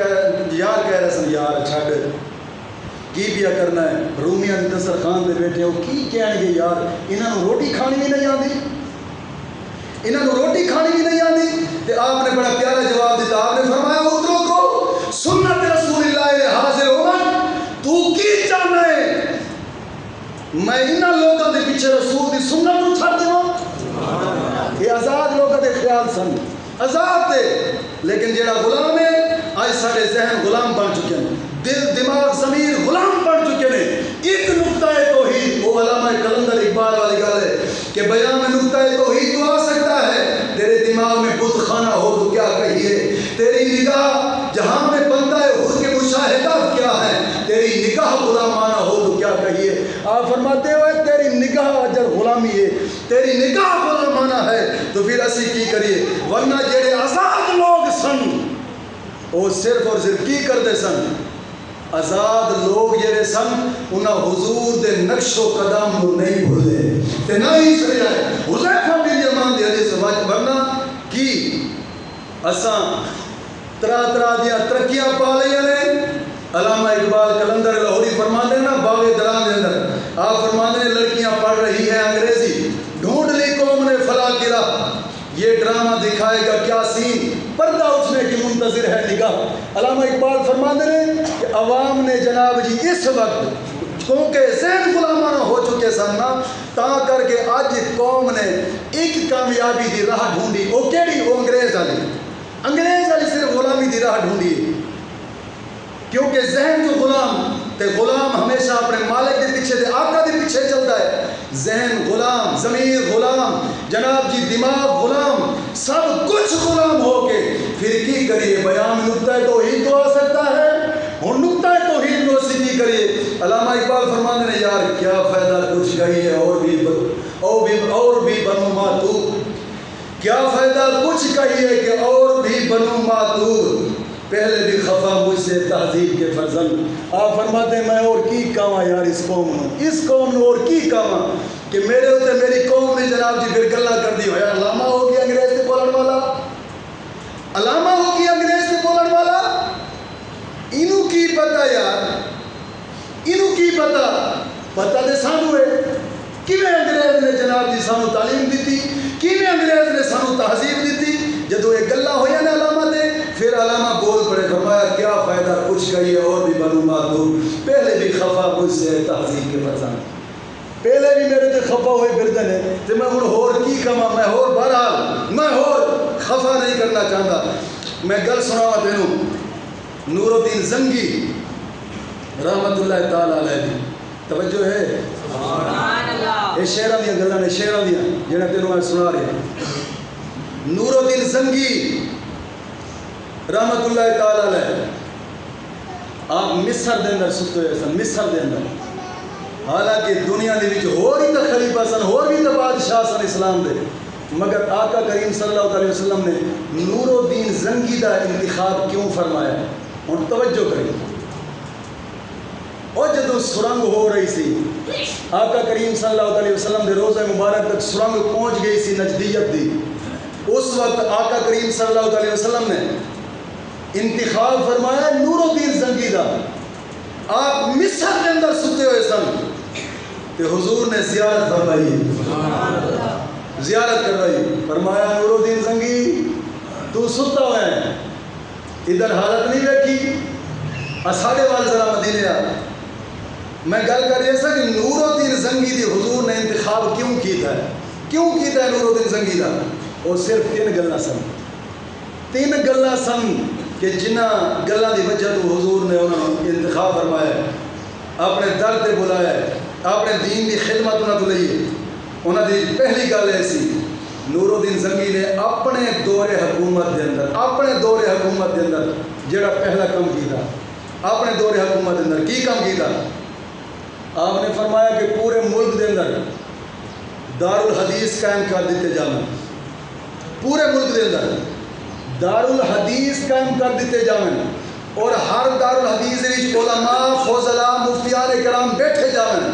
یار کہہ رہے سن یار چھڈ کی پیا کرنا ہے، رومیاں دے دسترخوان دے بیٹھے ہو کی کہن گے یار انہاں نو روٹی کھانی بھی نہیں آندی، انہاں نو روٹی کھانی بھی نہیں آندی، تے آپ نے بڑا پیارا جواب دیتا، آپ نے فرمایا اترو کو سنت رسول اللہ حاضر عمر، تو کی چاہنا ہے میں انہاں لوگوں دے پیچھے رسول دی سنت نو چھڈ دیواں؟ یہ آزاد نال سن آزاد تھے، لیکن جیڑا غلام ہے آج سارے ذہن غلام بن چکے ہیں، دل دماغ ضمیر غلام بن چکے ہیں۔ ایک نقطہ توحید، وہ علامہ کلندر اقبال والی گل ہے کہ بیان میں نقطہ توحید تو آ سکتا ہے، تیرے دماغ میں بت خانہ ہو تو کیا کہیے، تیری نگاہ جہاں میں بنتا ہے خود کے مشاہدات کیا ہے، تیری نگاہ غلامانہ ہو تو کیا کہیے۔ آپ فرماتے ہوئے تیری نگاہ اجر غلامی ہے، تیری نگاہ غلامانہ ہے، تو پھر اسی کی کریے؟ ورنہ جڑے آزاد لوگ سن وہ صرف اور صرف کی کرتے سن، آزاد لوگ جڑے سن انہاں حضور دے نقش و قدم نو نہیں بھولے تے نہ ہی چھڑیا ہے۔ حذیفہ بن یمان دی حدیث ورنہ کی اساں طرح دیا ترقیاں پا لیا نے۔ علامہ اقبال کلندر لاہوری فرماتے ہیں نا باغ دران دے اندر، آپ فرماتے ہیں لڑکیاں پڑھ رہی ہیں انگریزی، ڈھونڈ لی قوم نے فلاح کی راہ، یہ ڈرامہ دکھائے گا کیا سین، پردہ اٹھنے کی منتظر ہے نگاہ۔ علامہ اقبال فرماتے ہیں کہ عوام نے جناب جی اس وقت کیونکہ ذہن غلامانہ ہو چکے سن نا، تا کر کے اج قوم نے ایک کامیابی دی راہ ڈھونڈی، وہ کیڑی؟ وہ انگریز والی صرف غلامی دی راہ ڈھونڈی ہے، کیونکہ ذہن جو غلام تے غلام ہمیشہ اپنے مالک دے پیچھے دے آقا دے پیچھے چلتا ہے، ذہن غلام، ضمیر غلام، جناب جی دماغ غلام، سب کچھ غلام ہو کے پھر کی کریے؟ بیان نقطہ توحید تو آ سکتا ہے، اور نقطہ توحید کو اسی کی کریے؟ علامہ اقبال فرماتے ہیں یار کیا فائدہ کچھ گئی ہے اور بھی بنو ماتور، کیا فائدہ کچھ کہیے کہ اور بھی بنو ماتور، پہلے بھی خفا مجھ سے تہذیب کے فرزند۔ آپ فرماتے ہیں میں اور کی کہاں یار اس قوم نے اور کی کہاں کہ میرے ہوتے میری قوم نے جناب جی پھر گلہ کر دی ہویا علامہ ہو گیا انگریز سے بولن والا، علامہ ہو گیا انگریز سے بولن والا۔ انہوں کی پتہ یار، انہوں کی پتہ دے سانو ہے کیویں انگریز نے جناب جی سانو تعلیم دیتی، کیویں انگریز نے سانو تہذیب دیتی۔ جدو یہ گلہ ہویا نا علامہ دے، پھر علامہ بول پڑے فرمایا کیا فائدہ کچھ کہیے اور بھی بنو ماتور، پہلے بھی خفا مجھ سے تہذیب کے فرزند، پہلے بھی میرے تے خفا ہوئے پھرتے ہیں تے میں ہن ہور کی کما، میں ہور بہرحال میں ہور خفا نہیں کرنا چاہتا۔ میں گل سناواں تینوں، نور الدین زنگی رحمت اللہ تعالی علیہ دی توجہ ہے، سبحان اللہ، یہ شعراں دیاں گلاں نے، شعراں دیاں جنہاں تینوں میں سنا رہا۔ نور الدین زنگی رحمت اللہ تعالی علیہ آپ مصر دے اندر ستے ہوئے سن، مصر دے اندر، حالانکہ دنیا دے وچ ہور ہی تے خلیفہ سن، ہور بھی تے بادشاہ سن اسلام دے، مگر آقا کریم صلی اللہ علیہ وسلم نے نور الدین زنگی دا انتخاب کیوں فرمایا؟ ہن توجہ کریں، اور جدو سرنگ ہو رہی سی آقا کریم صلی اللہ علیہ وسلم دے روزہ مبارک تک سرنگ پہنچ گئی سی نجدیت دی، اس وقت آقا کریم صلی اللہ علیہ وسلم نے انتخاب فرمایا نور الدین زنگی دا۔ آپ مصر کے اندر ستے ہوئے سن کہ حضور نے زیارت فرمائی، زیارت کروائی، فرمایا نور الدین زنگی تو ستا ہوا ہے، ادھر حالت نہیں دیکھی، اساڑے وال ذرا مدینے آ۔ میں گل کر رہا سا کہ نور الدین زنگی دی حضور نے انتخاب کیوں کیتا ہے، کیوں کیتا ہے نور الدین زنگی دا؟ اور صرف تین گلاں سن کہ جنہ گلاں دی وجہ تو حضور نے انہوں نے انتخاب فرمایا ہے، اپنے در تے بلایا ہے، اپنے دین دی خدمت انہوں نے لئی ہے۔ انہوں دی پہلی گل ایسی، نور الدین زنگی نے اپنے دور حکومت دے اندر جڑا پہلا کام کیتا، اپنے دور حکومت دے اندر کی کام کیتا؟ آپ نے فرمایا کہ پورے ملک دے اندر دارالحدیث قائم کر دیتے جانا، پورے ملک دے اندر دارالحدیث قائم کر دیتے جاویں، اور ہر دارالحدیث وچ علماء فضلاء مفتیان کرام بیٹھ جاویں،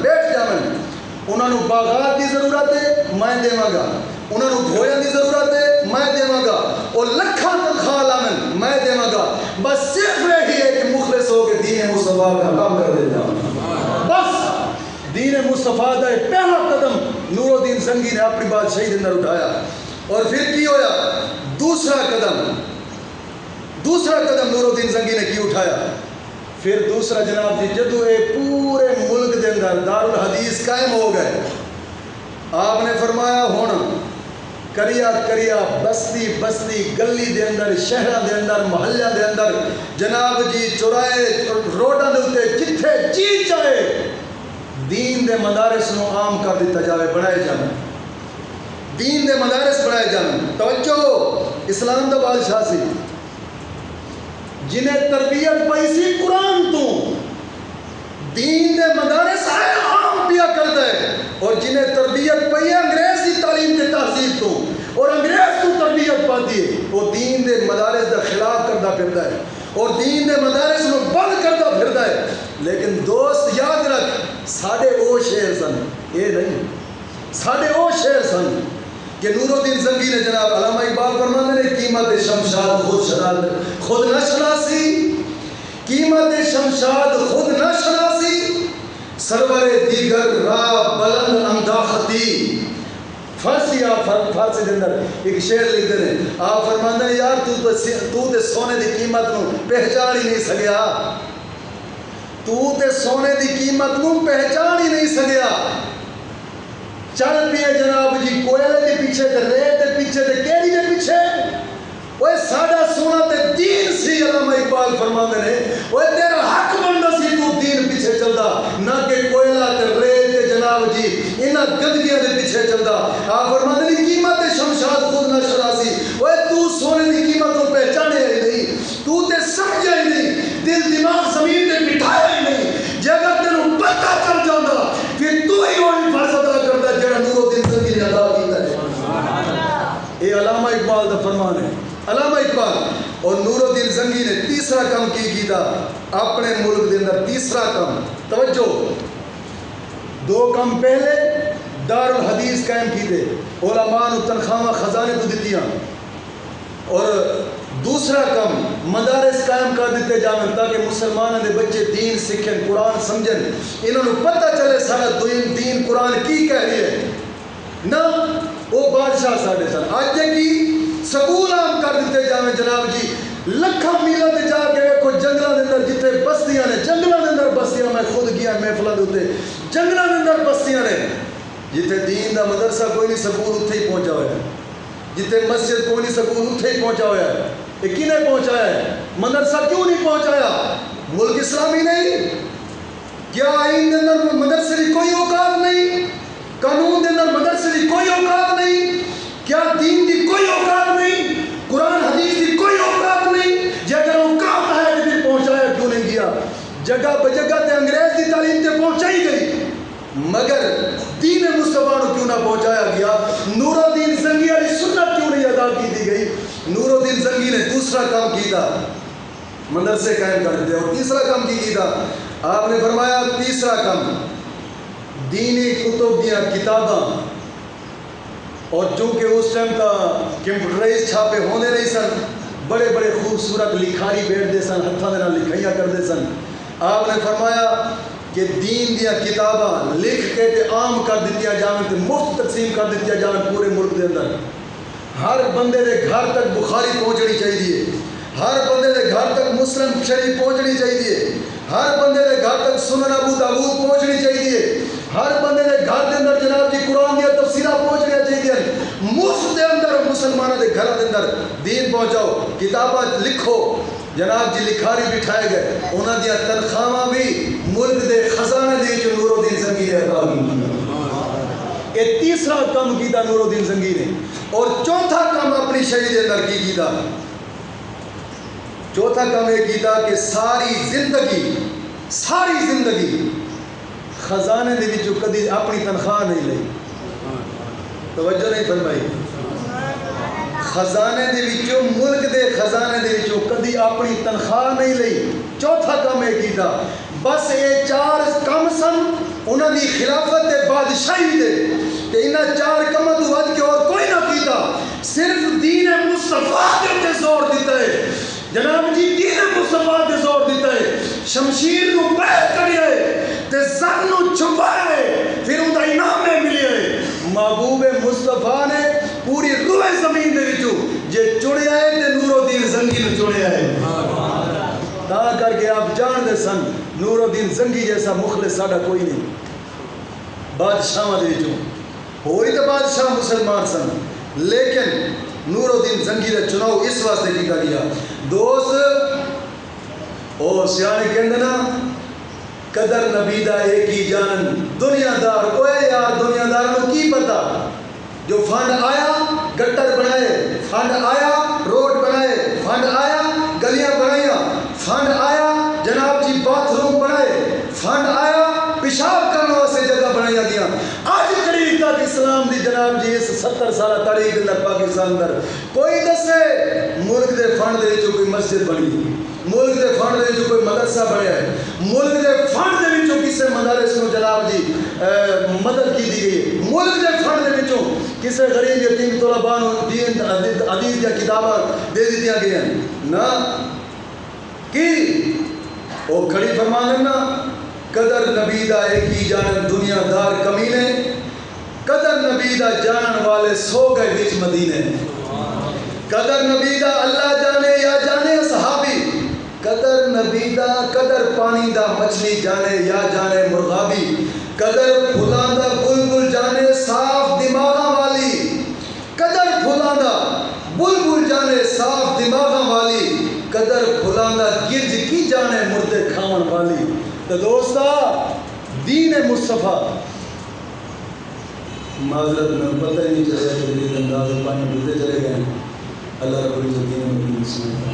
انہاں نوں باغات دی ضرورت ہے میں دیواں گا، انہاں نوں دھویاں دی ضرورت ہے میں دیواں گا، اور لکھاں تنخواہ لاویں میں دیواں گا، بس صرف یہی ہے کہ مخلص ہو کے دین مصطفیٰ کا کام کر دے جاؤں۔ بس دین مصطفیٰ دا پہلا قدم نور الدین زنگی نے اپنی بادشاہی دے اندر اٹھایا، اور پھر کی ہویا؟ دوسرا قدم نور الدین زنگی نے کی اٹھایا؟ پھر دوسرا جناب جی جدو یہ پورے ملک دے اندر دارالحدیث قائم ہو گئے، آپ نے فرمایا ہن کریا کریا بستی بستی گلی دے اندر شہراں دے اندر محلیاں دے اندر جناب جی چورائے روڈاں دے اوتے جتھے جی چاہے دین دے مدارس نو عام کر دیتا جاوے بنائے جانا دین دے مدارس بنائے جانا توجہ اسلام دا بادشاہ سی جنہیں تربیت پائی سی قرآن تو دین دے مدارس آئے عام پیا کرتا ہے اور جنہیں تربیت پائی ہے انگریز کی تعلیم کے تہذیب تو اور انگریز تو تربیت پاتی ہے وہ دین دے مدارس دا خلاف کرتا پھرتا ہے اور دین دے مدارس کو بند کرتا پھرتا ہے لیکن دوست یاد رکھ ساڑھے او شہر سن یہ نہیں ساڑھے او شہر سن کہ نور الدین زنگی نے جناب علامہ اقبال فرماتے نے قیمت شمشاد خود نہ شناسی قیمت شمشاد خود نہ شناسی سرور دیگر راہ بلند انداختی فارسی دے اندر ایک شعر لکھتے ہیں آپ فرماتے ہیں یار تو تے سونے دی قیمت نو پہچان ہی نہیں سکیا تو تے سونے دی قیمت نو پہچان ہی نہیں سکیا چل پیے جناب جی کوئلے دے پیچھے تے ریت دے پیچھے تے کیڑی دے پیچھے اوے ساڈا سونا تے دین سی علامہ اقبال فرماندے نے اوے تیرا حق بندا سی تو دین پیچھے چلدا نہ کہ کوئلہ تے ریت تے جناب جی انہاں گندگیاں دے پیچھے چلدا آپ فرماندے نے قیمت شمشاد خود نہ شناسی اوے تو سونے دی قیمت کو پہچانے ہی نہیں تو تے سمجھا ہی نہیں دل دماغ زمین تے بٹھایا ہی نہیں جے اگر تینوں پتہ چل جاندا پھر تو ہی وہی فرض ادا کردا جڑا نور الدین زنگی نے ادا کیتا ہے یہ علامہ اقبال دا فرمان ہے علامہ اقبال اور نور الدین زنگی نے تیسرا کام کی کیتا اپنے ملک دے اندر تیسرا کام توجہ دو کام پہلے دار الحدیث قائم کیتے علماء نو تنخواہ خزانے تو دتیاں اور دوسرا کام مدارس قائم کر دیتے جاویں تاکہ مسلمانوں دے بچے دین سیکھیں قرآن سمجھیں انہوں نے پتہ چلے سارا دین قرآن کی کہہ رہی ہے نہ وہ بادشاہ ساڑھے سن آج کی سکول عام کر دیتے جاویں جناب جی لکھاں میلہ تے جا کے ویکھو جنگلاں دے اندر جتھے بستیاں نے جنگلاں دے اندر بستیاں میں خود گیا محفلاں دے اوتے جنگلاں دے اندر بستیاں نے جتھے دین دا مدرسہ کوئی نہیں سکول اتھے ہی پہنچا ہوا ہے جتھے مسجد کوئی نہیں سکول اتھے ہی پہنچا ہوا ہے یہ کنے پہنچایا ہے مدرسہ کیوں نہیں پہنچایا ملک اسلامی نہیں کیا آئین دے اندر مدرسے کی کوئی اوقات نہیں قانون دے اندر مدرسے کی کوئی اوقات نہیں کیا دین کی کوئی اوقات نہیں قرآن حدیث کی کوئی اوقات نہیں جے اگر اوقات ہے کہ پھر پہنچایا کیوں نہیں گیا جگہ بجگہ تے انگریز کی تعلیم تے پہنچائی گئی مگر دین مصطفیٰ کو کیوں نہ پہنچایا گیا نور الدین زنگی علیہ سنت کیوں نہیں ادا کی دی گئی نور الدین زنگی نے دوسرا کام کیتا مدرسے قائم کر دیتے اور تیسرا کام کی کیتا آپ نے فرمایا تیسرا کام دینی کتب دیا کتاباں اور چونکہ اس ٹائم تا کمپیوٹرائز چھاپے ہونے نہیں سن بڑے بڑے خوبصورت لکھاری بیٹھ دے سن ہتھاں دے نال لکھائیاں کر دے سن آپ نے فرمایا کہ دین دیا کتاباں لکھ کے تے عام کر دتیا جاویں تے مفت تقسیم کر دتیا جاویں پورے ملک دے اندر ہر بندے دے گھر تک بخاری پہنچنی چاہیے ہر بندے دے گھر تک مسلم شریف پہنچنی چاہیے ہر بندے دے گھر تک سنن ابو داؤد پہنچنی چاہیے ہر بندے دے گھر دے اندر جناب جی قرآن دیا تفسیرہ پہنچنی چاہیے مفت دے اندر مسلمانوں دے گھر دے اندر دین پہنچاؤ کتاباں لکھو جناب جی لکھاری بٹھائے گئے انہاں دیا تنخواہ بھی ملک دے خزانے دے جو نور الدین زنگی نے ادا کی یہ تیسرا کام کیتا نور الدین زنگی نے اور چوتھا کام اپنی شہید دے اندر کی کیتا چوتھا کام یہ کیتا کہ ساری زندگی خزانے دے وچوں کدی اپنی تنخواہ نہیں لئی توجہ نہیں فرمائی خزانے دے وچوں ملک دے خزانے دے وچوں کدی اپنی تنخواہ نہیں لئی چوتھا کام یہ کیتا بس یہ چار کم سن انہاں دی خلافت دے بادشاہی دے تے انہاں چار کماں تو ود کے اور کوئی نہ کیتا صرف دین مصطفیٰ دے تے زور دیتا ہے جناب جی دین مصطفیٰ دے زور دیتا ہے شمشیر نو پیر کریے تے زن نو چھپائے پھر اوندا انعام ملے محبوب مصطفیٰ نے پوری روح زمین دے وچوں جے چڑیا ہے تے نور الدین زنگی نو چڑیا ہے تا کر کے آپ جان دے سن نور الدین زنگی جیسا مخلص ساڈا کوئی نہیں بادشاہاں دے وچوں ہوئی تے بادشاہ مسلمان سن لیکن نور الدین زنگی کا چناؤ اس واسطے کیا گیا دوست او سیانے کہندے نا قدر نبی دا ایک ہی جانن دنیا دار اوے یار دنیا دار نو کی پتا جو فنڈ آیا گٹر بنائے فنڈ آیا روڈ بنائے فنڈ آیا گلیاں بنائیا فنڈ آیا جناب جی باتھ روم بنائے فنڈ آیا پیشاب کرنے واسطے جگہ بنایا گیا آج قریب تک اسلام دی جناب جی اس 70 سالہ تاریخ اندر پاکستان اندر کوئی دسے ملک دے فنڈ دے وچوں کوئی مسجد بنی ملک دے فنڈ دے وچوں کوئی مدرسہ بنیا ہے ملک دے فنڈ دے وچوں کسے مدارس کو جناب جی مدد کی دی گئی ملک دے فنڈ دے وچوں کسے غریب یتیم طلباء نو دین حدیث دی کتاباں دے دتیاں گئیاں نا کی او کھڑی فرماندے نا قدر نبی دا ایک ہی جانن دنیا دار کمینے قدر نبی دا جانن والے سو گئے وچ مدینے قدر نبی دا اللہ جانے یا جانے صحابی قدر نبی دا قدر پانی دا مچھلی جانے یا جانے مرغابی قدر پھلاں دا بلبل جانے صاف دماغاں والی قدر پھلاں دا بلبل جانے صاف دماغاں والی قدر پھلاں دا گرج کی جانے مردے کھاون والی تو دوستا دین مصطفیٰ معذرت میں پتہ ہی نہیں چلے کہ میرے انداز پانی بلتے چلے گئے اللہ رب العزت دین مصطفیٰ